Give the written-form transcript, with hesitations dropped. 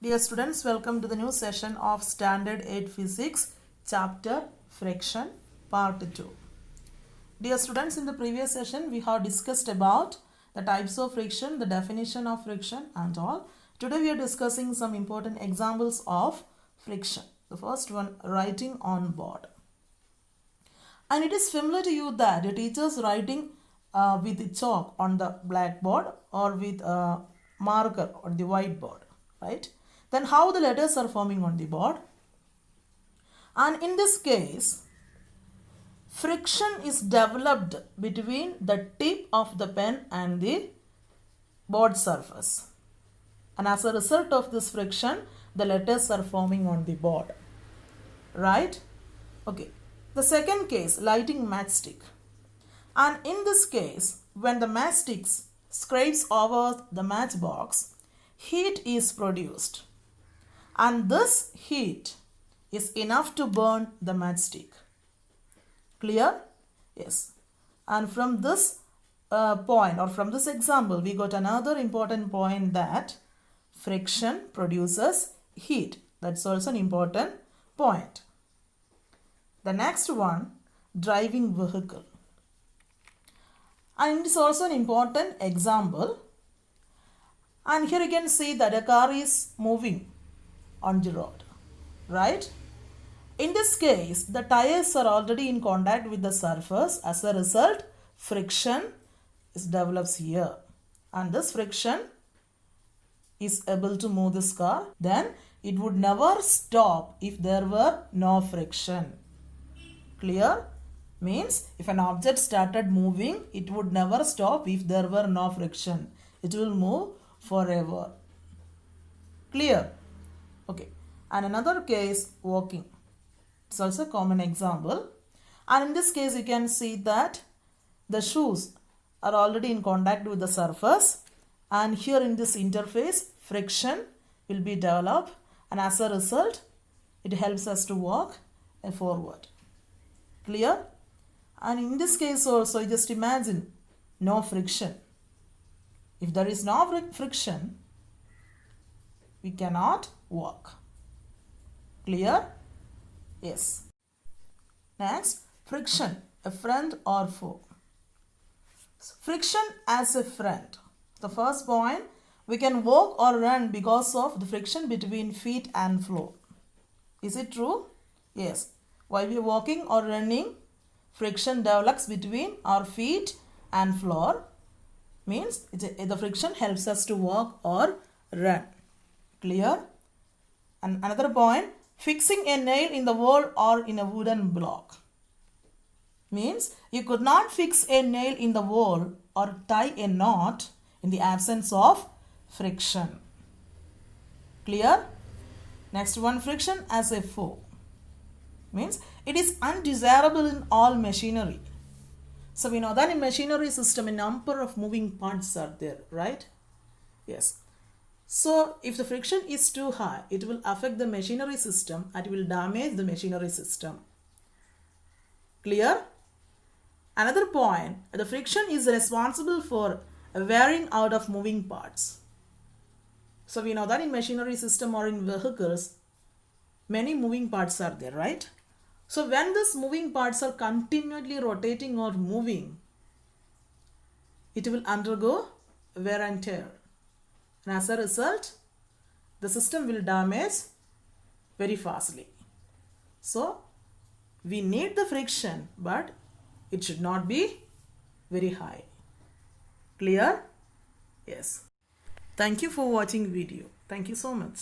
Dear students, welcome to the new session of Standard 8 Physics, Chapter Friction, Part 2. Dear students, in the previous session, we have discussed about the types of friction, the definition of friction and all. Today, we are discussing some important examples of friction. The first one, writing on board. And it is familiar to you that your teachers writing with chalk on the blackboard or with a marker on the whiteboard, right? Then how the letters are forming on the board. And in this case, friction is developed between the tip of the pen and the board surface. And as a result of this friction, the letters are forming on the board. Right? Okay. The second case, lighting matchstick. And in this case, when the matchstick scrapes over the matchbox, heat is produced. And this heat is enough to burn the matchstick. Clear? Yes. And from this point or from this example, we got another important point that friction produces heat. That's also an important point. The next one, driving vehicle. And it is also an important example. And here you can see that a car is moving on the road, right? In this case, the tires are already in contact with the surface. As a result, friction develops here. And this friction is able to move this car. Then it would never stop if there were no friction. Clear? Means if an object started moving, it would never stop if there were no friction. It will move forever. Clear? Okay. And another case, walking. It's also a common example. And in this case, you can see that the shoes are already in contact with the surface. And here in this interface, friction will be developed. And as a result, it helps us to walk forward. Clear? And in this case also, just imagine no friction. If there is no friction, we cannot walk. Clear? Yes. Next, friction, a friend or foe. So, friction as a friend. The first point, we can walk or run because of the friction between feet and floor. Is it true? Yes. While we are walking or running, friction develops between our feet and floor. Means the friction helps us to walk or run. Clear? And another point, fixing a nail in the wall or in a wooden block. Means you could not fix a nail in the wall or tie a knot in the absence of friction. Clear? Next one, friction as a foe. Means it is undesirable in all machinery. So we know that in machinery system a number of moving parts are there, right? Yes. So if the friction is too high, it will affect the machinery system and it will damage the machinery system. Clear? Another point, the friction is responsible for wearing out of moving parts. So we know that in machinery system or in vehicles, many moving parts are there, right? So when these moving parts are continually rotating or moving, it will undergo wear and tear. And as a result, the system will damage very fastly. So we need the friction, but it should not be very high. Clear? Yes. Thank you for watching video. Thank you so much.